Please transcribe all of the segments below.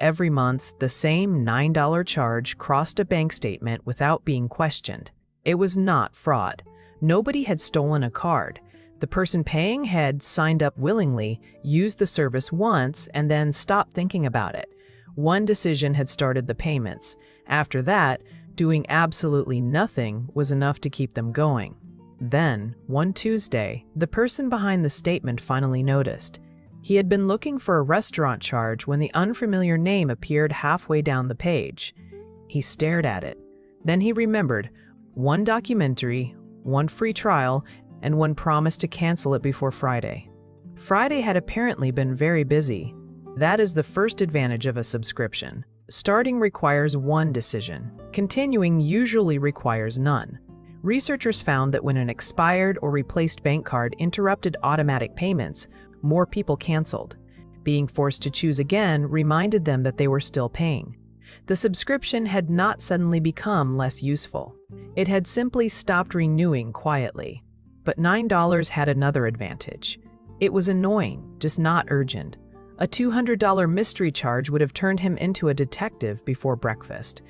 Every month, the same $9 charge crossed a bank statement without being questioned. It was not fraud. Nobody had stolen a card. The person paying had signed up willingly, used the service once, and then stopped thinking about it. One decision had started the payments. After that, doing absolutely nothing was enough to keep them going. Then, one Tuesday, the person behind the statement finally noticed. He had been looking for a restaurant charge when the unfamiliar name appeared halfway down the page. He stared at it. Then he remembered one documentary, one free trial, and one promise to cancel it before Friday. Friday had apparently been very busy. That is the first advantage of a subscription. Starting requires one decision. Continuing usually requires none. Researchers found that when an expired or replaced bank card interrupted automatic payments, more people canceled. Being forced to choose again reminded them that they were still paying. The subscription had not suddenly become less useful. It had simply stopped renewing quietly. But $9 had another advantage. It was annoying, just not urgent. A $200 mystery charge would have turned him into a detective before breakfast.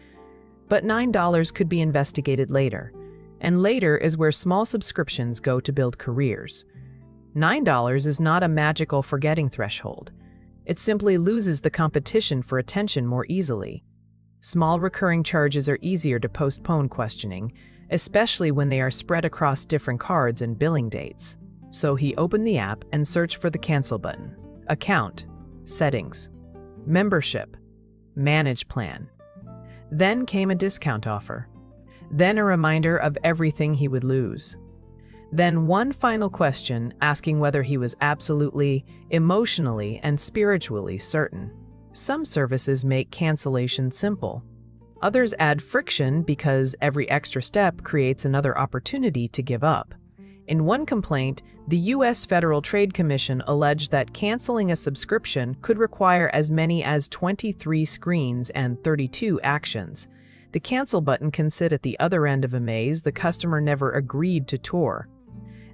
But $9 could be investigated later. And later is where small subscriptions go to build careers. $9 is not a magical forgetting threshold. It simply loses the competition for attention more easily. Small recurring charges are easier to postpone questioning, especially when they are spread across different cards and billing dates. So he opened the app and searched for the cancel button. Account, settings, membership, manage plan. Then came a discount offer. Then a reminder of everything he would lose. Then one final question asking whether he was absolutely, emotionally, and spiritually certain. Some services make cancellation simple. Others add friction because every extra step creates another opportunity to give up. In one complaint, the U.S. Federal Trade Commission alleged that canceling a subscription could require as many as 23 screens and 32 actions. The cancel button can sit at the other end of a maze the customer never agreed to tour.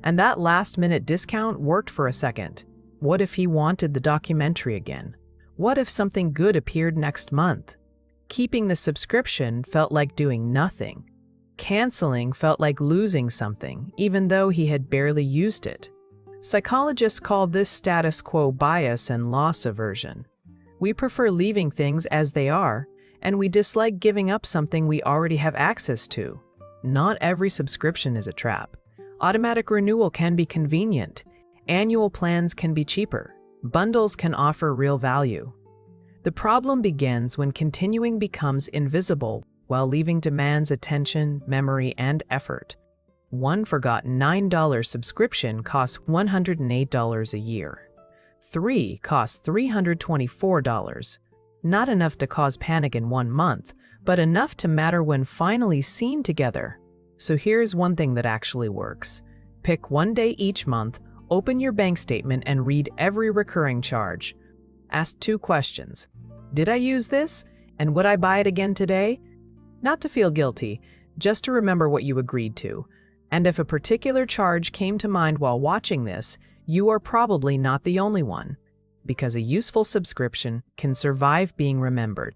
And that last-minute discount worked for a second. What if he wanted the documentary again? What if something good appeared next month? Keeping the subscription felt like doing nothing. Canceling felt like losing something, even though he had barely used it. Psychologists call this status quo bias and loss aversion. We prefer leaving things as they are, and we dislike giving up something we already have access to. Not every subscription is a trap. Automatic renewal can be convenient. Annual plans can be cheaper. Bundles can offer real value. The problem begins when continuing becomes invisible while leaving demands attention, memory, and effort. One forgotten $9 subscription costs $108 a year. 3 costs $324. Not enough to cause panic in 1 month, but enough to matter when finally seen together. So here's one thing that actually works. Pick one day each month, open your bank statement, and read every recurring charge. Ask 2 questions. Did I use this? And would I buy it again today? Not to feel guilty, just to remember what you agreed to. And if a particular charge came to mind while watching this, you are probably not the only one, because a useful subscription can survive being remembered.